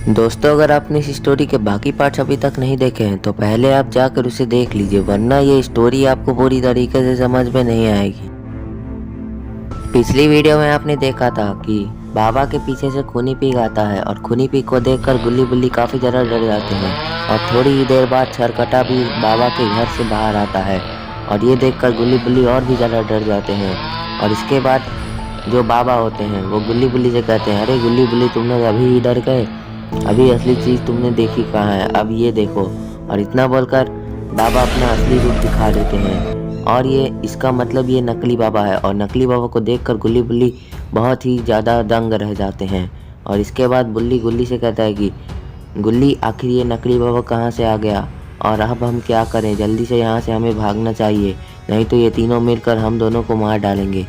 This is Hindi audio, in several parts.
दोस्तों, अगर आपने इस स्टोरी के बाकी पार्ट्स अभी तक नहीं देखे हैं तो पहले आप जाकर उसे देख लीजिए, वरना ये स्टोरी आपको पूरी तरीके से समझ में नहीं आएगी। पिछली वीडियो में आपने देखा था कि बाबा के पीछे से खूनी पीक आता है और खूनी पीक को देखकर गुल्ली बुल्ली काफ़ी ज़्यादा डर जाते हैं। और थोड़ी ही देर बाद सरकटा भी बाबा के घर से बाहर आता है और ये देखकर गुल्ली बुल्ली और भी ज़्यादा डर जाते हैं। और इसके बाद जो बाबा होते हैं वो गुल्ली बुल्ली से कहते हैं, अरे गुल्ली बुल्ली, तुम लोग अभी ही डर गए? अभी असली चीज़ तुमने देखी कहाँ है, अब ये देखो। और इतना बोलकर बाबा अपना असली रूप दिखा देते हैं और ये इसका मतलब ये नकली बाबा है। और नकली बाबा को देखकर गुल्ली बुल्ली बहुत ही ज़्यादा दंग रह जाते हैं। और इसके बाद बुल्ली गुल्ली से कहता है कि गुल्ली, आखिर ये नकली बाबा कहाँ से आ गया और अब हम क्या करें? जल्दी से यहाँ से हमें भागना चाहिए, नहीं तो ये तीनों मिलकर हम दोनों को मार डालेंगे।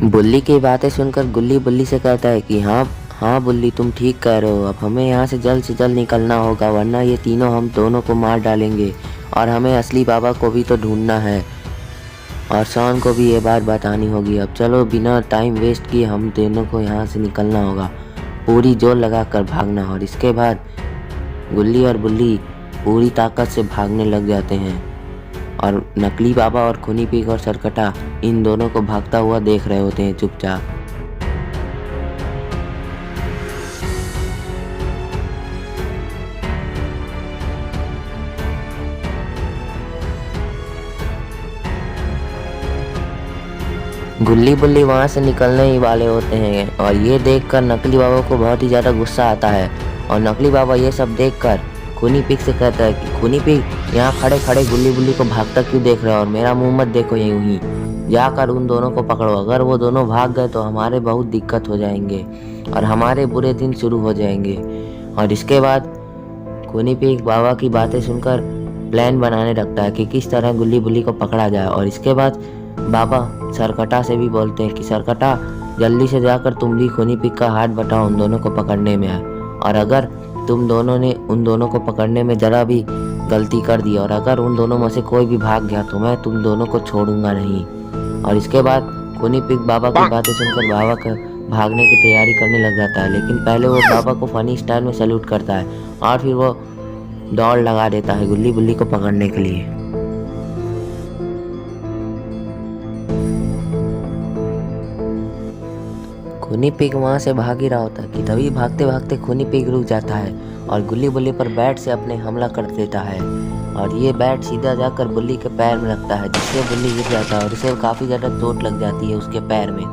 बुल्ली की बातें सुनकर गुल्ली बुल्ली से कहता है कि हाँ हाँ बुल्ली, तुम ठीक कह रहे हो, अब हमें यहाँ से जल्द निकलना होगा, वरना ये तीनों हम दोनों को मार डालेंगे और हमें असली बाबा को भी तो ढूंढना है और शॉन को भी ये बात बतानी होगी। अब चलो, बिना टाइम वेस्ट किए हम दोनों को यहाँ से निकलना होगा, पूरी जोर लगा कर भागना। और इसके बाद गुल्ली और बुल्ली पूरी ताकत से भागने लग जाते हैं और नकली बाबा और खूनी पीक और सरकटा इन दोनों को भागता हुआ देख रहे होते हैं चुपचाप। गुल्ली बुल्ली वहाँ से निकलने ही वाले होते हैं और ये देखकर नकली बाबा को बहुत ही ज़्यादा गुस्सा आता है। और नकली बाबा ये सब देखकर खूनी पीक से कहता है कि खूनी पीक, यहाँ खड़े खड़े गुल्ली बुल्ली को भागता क्यों देख रहे हो और मेरा मुंह मत देखो यूं ही, जाकर उन दोनों को पकड़ो। अगर वो दोनों भाग गए तो हमारे बहुत दिक्कत हो जाएंगे और हमारे बुरे दिन शुरू हो जाएंगे। और इसके बाद खूनी पीक बाबा की बातें सुनकर प्लान बनाने लगता है कि किस तरह गुल्ली बुल्ली को पकड़ा जाए। और इसके बाद बाबा सरकटा से भी बोलते हैं कि सरकटा, जल्दी से जाकर तुम भी खूनी पीक का हाथ बटाओ उन दोनों को पकड़ने में है। और अगर तुम दोनों ने उन दोनों को पकड़ने में ज़रा भी गलती कर दी और अगर उन दोनों में से कोई भी भाग गया तो मैं तुम दोनों को छोड़ूंगा नहीं। और इसके बाद खूनी पीक बाबा की बातें सुनकर बाबा का भागने की तैयारी करने लग जाता है, लेकिन पहले वो बाबा को फनी स्टाइल में सैल्यूट करता है और फिर वो दौड़ लगा देता है गुल्ली बुल्ली को पकड़ने के लिए। खूनी पिग वहाँ से भाग ही रहा होता है कि तभी भागते भागते खूनी पिग रुक जाता है और गुल्ली बुल्ली पर बैट से अपने हमला कर देता है। और ये बैट सीधा जाकर बुल्ली के पैर में लगता है, जिससे बुल्ली गिर जाता है और उसे काफ़ी ज़्यादा चोट लग जाती है उसके पैर में।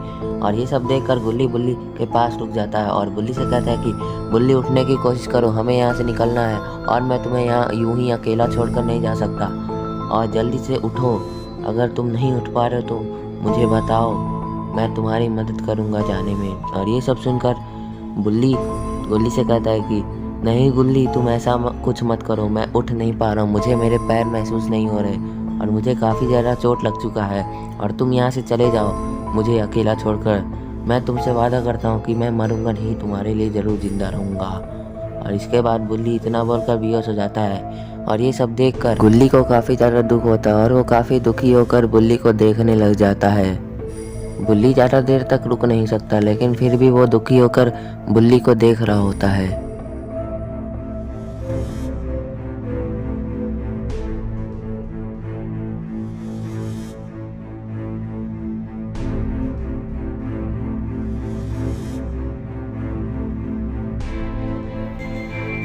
और ये सब देखकर गुल्ली बुल्ली के पास रुक जाता है और बुल्ली से कहता है कि बुल्ली, उठने की कोशिश करो, हमें यहाँ से निकलना है और मैं तुम्हें यहाँ यूं ही अकेला छोड़कर नहीं जा सकता, और जल्दी से उठो। अगर तुम नहीं उठ पा रहे हो तो मुझे बताओ, मैं तुम्हारी मदद करूंगा जाने में। और ये सब सुनकर बुल्ली गुल्ली से कहता है कि नहीं गुल्ली, तुम ऐसा कुछ मत करो, मैं उठ नहीं पा रहा हूँ, मुझे मेरे पैर महसूस नहीं हो रहे और मुझे काफ़ी ज़्यादा चोट लग चुका है और तुम यहाँ से चले जाओ मुझे अकेला छोड़कर। मैं तुमसे वादा करता हूँ कि मैं मरूंगा नहीं, तुम्हारे लिए ज़रूर जिंदा रहूँगा। और इसके बाद बुल्ली इतना बोलकर बेहोश हो जाता है और ये सब देखकर गुल्ली को काफ़ी ज़्यादा दुख होता है और वो काफ़ी दुखी होकर बुल्ली को देखने लग जाता है। बुल्ली ज़्यादा देर तक रुक नहीं सकता, लेकिन फिर भी वो दुखी होकर बुल्ली को देख रहा होता है।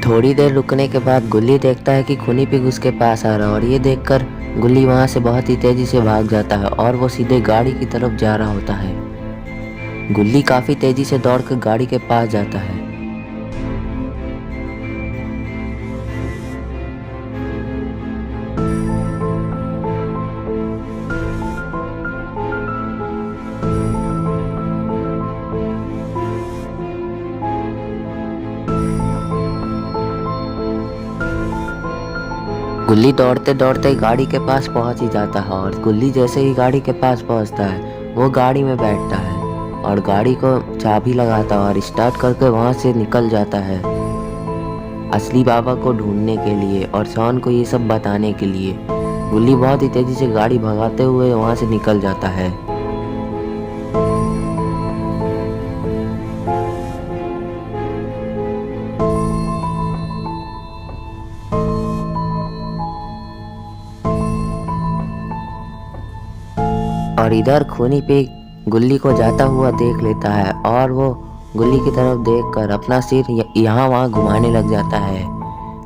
थोड़ी देर रुकने के बाद गुल्ली देखता है कि खूनी पिग उसके पास आ रहा है और ये देखकर गुल्ली वहाँ से बहुत ही तेज़ी से भाग जाता है और वो सीधे गाड़ी की तरफ जा रहा होता है। गुल्ली काफ़ी तेज़ी से दौड़कर गाड़ी के पास जाता है। गुल्ली दौड़ते दौड़ते गाड़ी के पास पहुंच ही जाता है और गुल्ली जैसे ही गाड़ी के पास पहुंचता है वो गाड़ी में बैठता है और गाड़ी को चाबी लगाता है और स्टार्ट करके वहां से निकल जाता है असली बाबा को ढूंढने के लिए और शॉन को ये सब बताने के लिए। गुल्ली बहुत ही तेजी से गाड़ी भगाते हुए वहां से निकल जाता है। और इधर खूनी पिग गुल्ली को जाता हुआ देख लेता है और वो गुल्ली की तरफ देखकर अपना सिर यहाँ वहाँ घुमाने लग जाता है।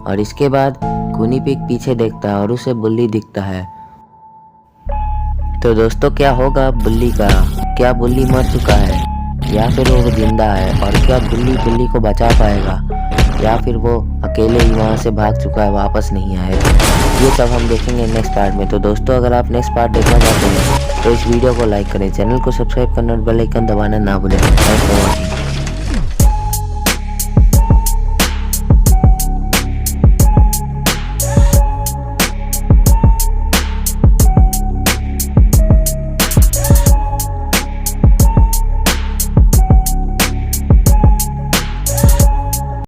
और इसके बाद खूनी पिग पीछे देखता है और उसे बुल्ली दिखता है। तो दोस्तों क्या होगा बुल्ली का? क्या बुल्ली मर चुका है या फिर वो जिंदा है? और क्या गुल्ली बुल्ली को बचा पाएगा या फिर वो अकेले ही वहाँ से भाग चुका है, वापस नहीं आएगा? ये सब हम देखेंगे नेक्स्ट पार्ट में। तो दोस्तों अगर आप नेक्स्ट पार्ट देखना चाहते हैं तो इस वीडियो को लाइक करें, चैनल को सब्सक्राइब करना और बेल आइकन दबाना ना भूलें। Thanks for watching.